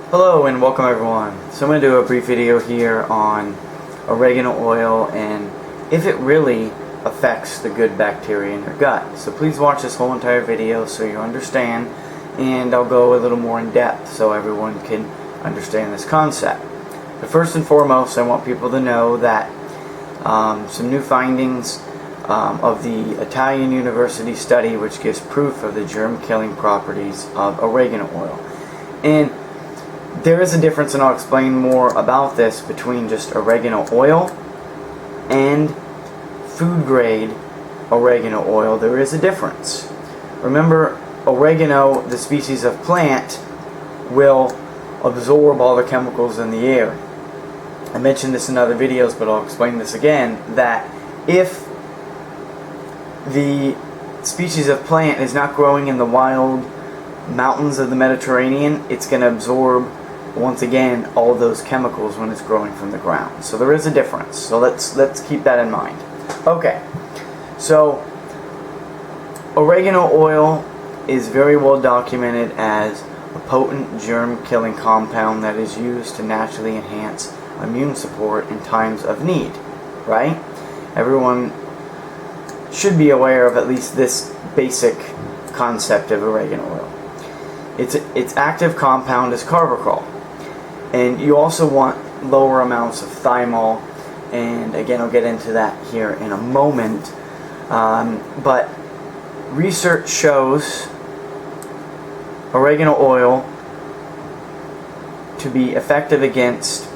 Hello and welcome everyone. So I'm going to do a brief video here on oregano oil and if it really affects the good bacteria in your gut. So please watch this whole entire video so you understand, and I'll go a little more in depth so everyone can understand this concept. But first and foremost, I want people to know that some new findings of the Italian university study which gives proof of the germ-killing properties of oregano oil. And there is a difference, and I'll explain more about this, between just oregano oil and food-grade oregano oil. There is a difference. Remember, oregano, the species of plant, will absorb all the chemicals in the air. I mentioned this in other videos, but I'll explain this again, that if the species of plant is not growing in the wild mountains of the Mediterranean, it's going to absorb, once again, all those chemicals when it's growing from the ground. So there is a difference. So let's keep that in mind. Okay, so oregano oil is very well documented as a potent germ-killing compound that is used to naturally enhance immune support in times of need, right? Everyone should be aware of at least this basic concept of oregano oil. Its active compound is carvacrol. And you also want lower amounts of thymol, and again I'll get into that here in a moment. But research shows oregano oil to be effective against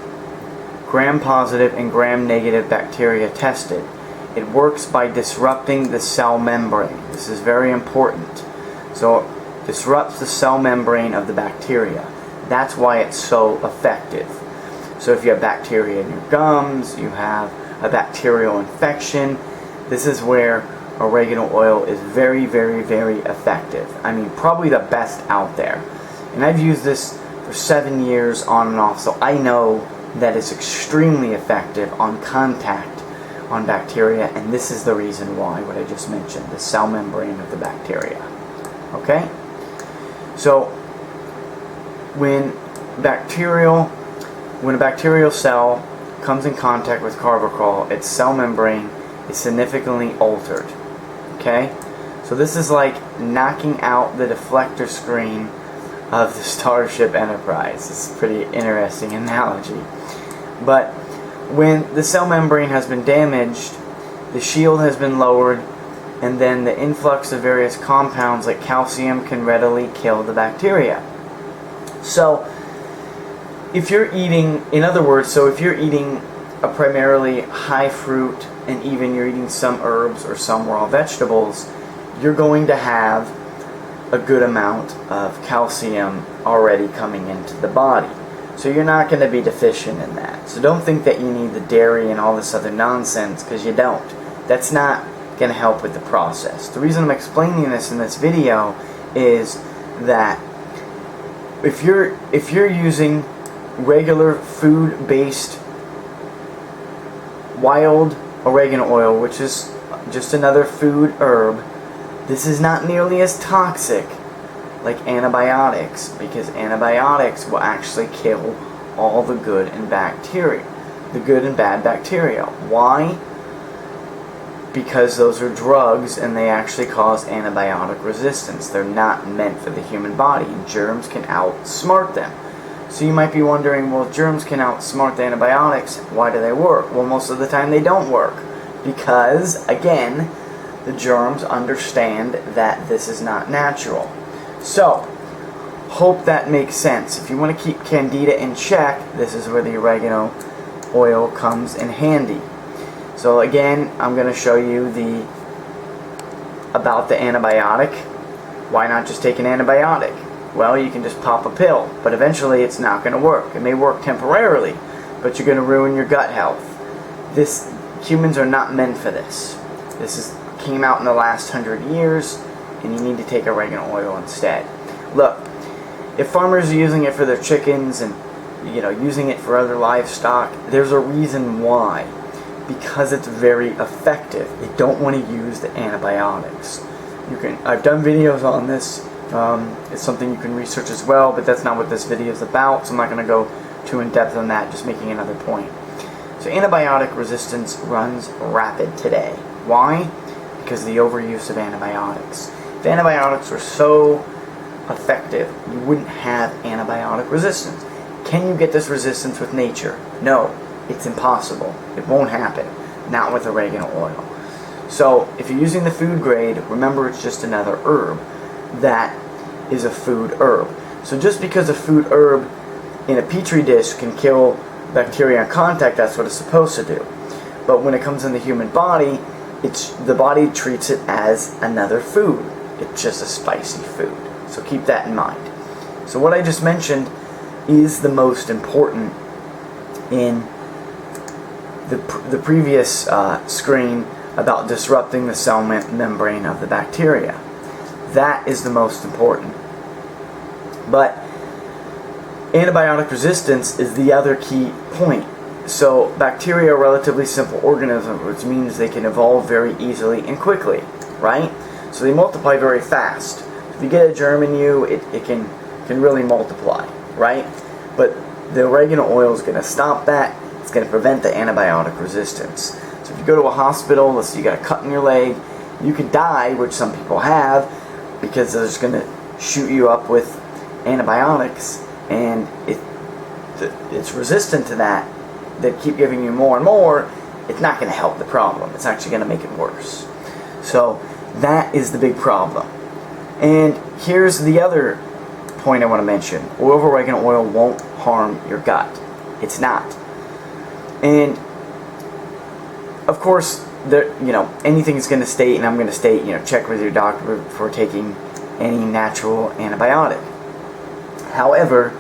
gram-positive and gram-negative bacteria tested. It works by disrupting the cell membrane. This is very important. So it disrupts the cell membrane of the bacteria. That's why it's so effective. So if you have bacteria in your gums, you have a bacterial infection, this is where oregano oil is very, very, very effective. I mean, probably the best out there. And I've used this for 7 years on and off, so I know that it's extremely effective on contact on bacteria, and this is the reason why, what I just mentioned, the cell membrane of the bacteria. Okay? So when a bacterial cell comes in contact with carvacrol, its cell membrane is significantly altered. Okay? So this is like knocking out the deflector screen of the Starship Enterprise. It's a pretty interesting analogy. But when the cell membrane has been damaged, the shield has been lowered, and then the influx of various compounds like calcium can readily kill the bacteria. So if you're eating, in other words, so if you're eating a primarily high fruit, and even you're eating some herbs or some raw vegetables, you're going to have a good amount of calcium already coming into the body. So you're not going to be deficient in that. So don't think that you need the dairy and all this other nonsense, because you don't. That's not going to help with the process. The reason I'm explaining this in this video is that if you're using regular food-based wild oregano oil, which is just another food herb, this is not nearly as toxic like antibiotics, because antibiotics will actually kill all the good and bad bacteria. Why? Because those are drugs and they actually cause antibiotic resistance. They're not meant for the human body, and germs can outsmart them. So you might be wondering, well, germs can outsmart the antibiotics, why do they work? Well, most of the time they don't work, because, again, the germs understand that this is not natural. So, hope that makes sense. If you want to keep candida in check, this is where the oregano oil comes in handy. So again, I'm going to show you about the antibiotic. Why not just take an antibiotic? Well, you can just pop a pill, but eventually it's not going to work. It may work temporarily, but you're going to ruin your gut health. Humans are not meant for this. This came out in the last 100 years, and you need to take oregano oil instead. Look, if farmers are using it for their chickens and using it for other livestock, there's a reason why. Because it's very effective. They don't want to use the antibiotics. I've done videos on this It's something you can research as well, but that's not what this video is about, so I'm not going to go too in depth on that, just making another point. So antibiotic resistance runs rapid today. Why? Because of the overuse of antibiotics. If antibiotics were so effective, you wouldn't have antibiotic resistance. Can you get this resistance with nature? No, it's impossible. It won't happen. Not with oregano oil. So if you're using the food grade, remember it's just another herb. That is a food herb. So just because a food herb in a petri dish can kill bacteria on contact, that's what it's supposed to do. But when it comes in the human body, the body treats it as another food. It's just a spicy food. So keep that in mind. So what I just mentioned is the most important in the previous screen about disrupting the cell membrane of the bacteria. That is the most important. But antibiotic resistance is the other key point. So bacteria are relatively simple organisms, which means they can evolve very easily and quickly, right? So they multiply very fast. If you get a germ in you, it can really multiply, right? But the oregano oil is going to stop that. It's going to prevent the antibiotic resistance. So if you go to a hospital, let's say you got a cut in your leg, you could die, which some people have, because they're just going to shoot you up with antibiotics, and it's resistant to that. They keep giving you more and more. It's not going to help the problem. It's actually going to make it worse. So that is the big problem. And here's the other point I want to mention. Oil of oregano oil won't harm your gut. It's not. And of course, anything is going to state, and I'm going to state, check with your doctor before taking any natural antibiotic. However,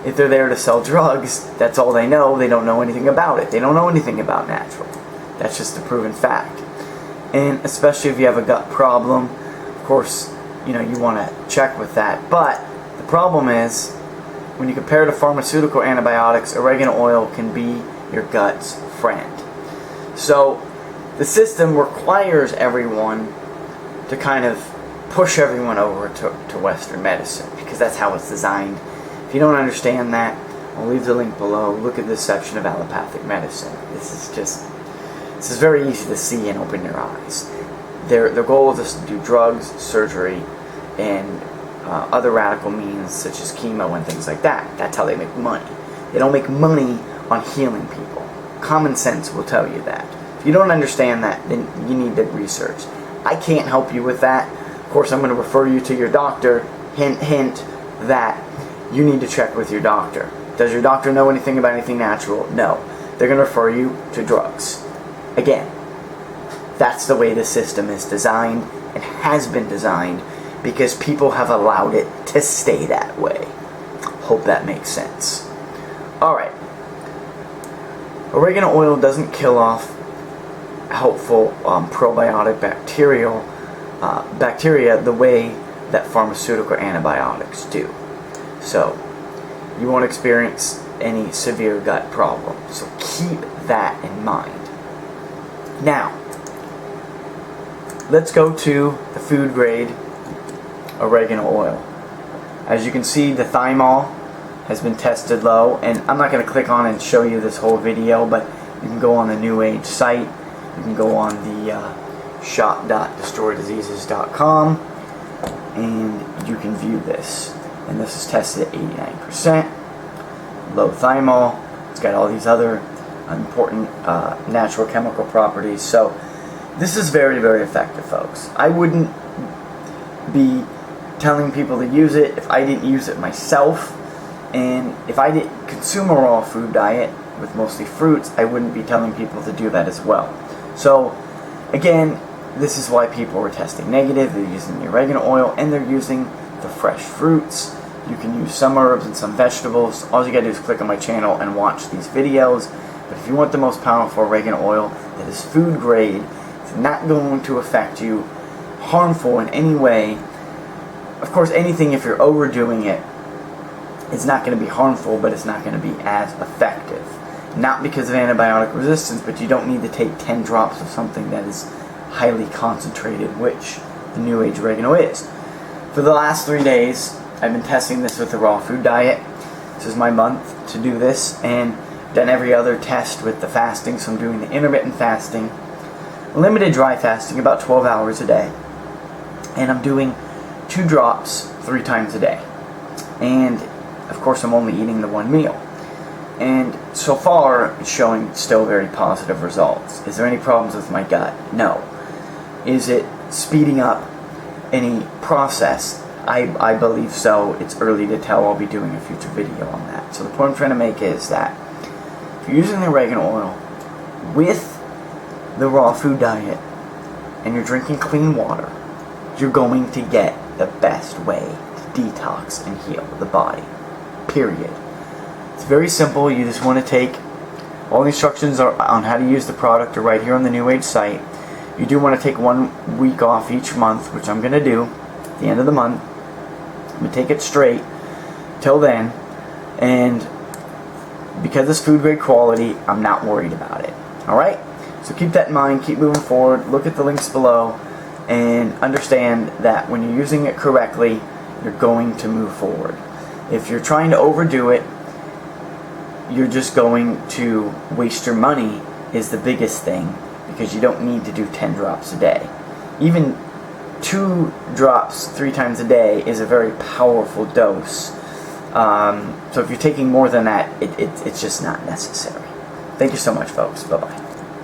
if they're there to sell drugs, that's all they know. They don't know anything about it. They don't know anything about natural. That's just a proven fact. And especially if you have a gut problem, of course, you want to check with that. But the problem is, when you compare to pharmaceutical antibiotics, oregano oil can be your gut's friend. So the system requires everyone to kind of push everyone over to Western medicine, because that's how it's designed. If you don't understand that, I'll leave the link below. Look at this section of allopathic medicine. This is very easy to see and open your eyes. Their goal is just to do drugs, surgery, and other radical means such as chemo and things like that. That's how they make money. They don't make money on healing people. Common sense will tell you that. If you don't understand that, then you need to research. I can't help you with that. Of course, I'm going to refer you to your doctor. Hint, hint, that you need to check with your doctor. Does your doctor know anything about anything natural? No. They're going to refer you to drugs. Again, that's the way the system is designed and has been designed, because people have allowed it to stay that way. Hope that makes sense. Alright. Oregano oil doesn't kill off helpful probiotic bacteria the way that pharmaceutical antibiotics do. So you won't experience any severe gut problem. So keep that in mind. Now, let's go to the food grade oregano oil. As you can see, the thymol has been tested low, and I'm not going to click on and show you this whole video, but you can go on the New Age site. You can go on the shop.destroydiseases.com, and you can view this. And this is tested at 89%, low thymol. It's got all these other important natural chemical properties. So this is very, very effective, folks. I wouldn't be telling people to use it if I didn't use it myself, and if I didn't consume a raw food diet with mostly fruits, I wouldn't be telling people to do that as well. So again, this is why people are testing negative. They're using the oregano oil, and they're using the fresh fruits. You can use some herbs and some vegetables. All you gotta do is click on my channel and watch these videos. But if you want the most powerful oregano oil that is food grade, it's not going to affect you harmful in any way. Of course, anything, if you're overdoing it, it's not going to be harmful, but it's not going to be as effective. Not because of antibiotic resistance, but you don't need to take 10 drops of something that is highly concentrated, which the New Age oregano is. For the last 3 days, I've been testing this with the raw food diet. This is my month to do this, and done every other test with the fasting. So I'm doing the intermittent fasting, limited dry fasting, about 12 hours a day, and I'm doing 2 drops 3 times a day. And of course, I'm only eating the 1 meal. And so far, it's showing still very positive results. Is there any problems with my gut? No. Is it speeding up any process? I believe so. It's early to tell. I'll be doing a future video on that. So the point I'm trying to make is that if you're using the oregano oil with the raw food diet and you're drinking clean water, you're going to get the best way to detox and heal the body. Period. It's very simple. You just want to take all the instructions on how to use the product are right here on the New Age site. You do want to take 1 week off each month, which I'm going to do at the end of the month. I'm going to take it straight till then, and because it's food grade quality, I'm not worried about it. Alright? So keep that in mind, keep moving forward, look at the links below, and understand that when you're using it correctly, you're going to move forward. If you're trying to overdo it, you're just going to waste your money, is the biggest thing, because you don't need to do 10 drops a day. Even 2 drops 3 times a day is a very powerful dose. So if you're taking more than that, it's just not necessary. Thank you so much, folks. Bye-bye.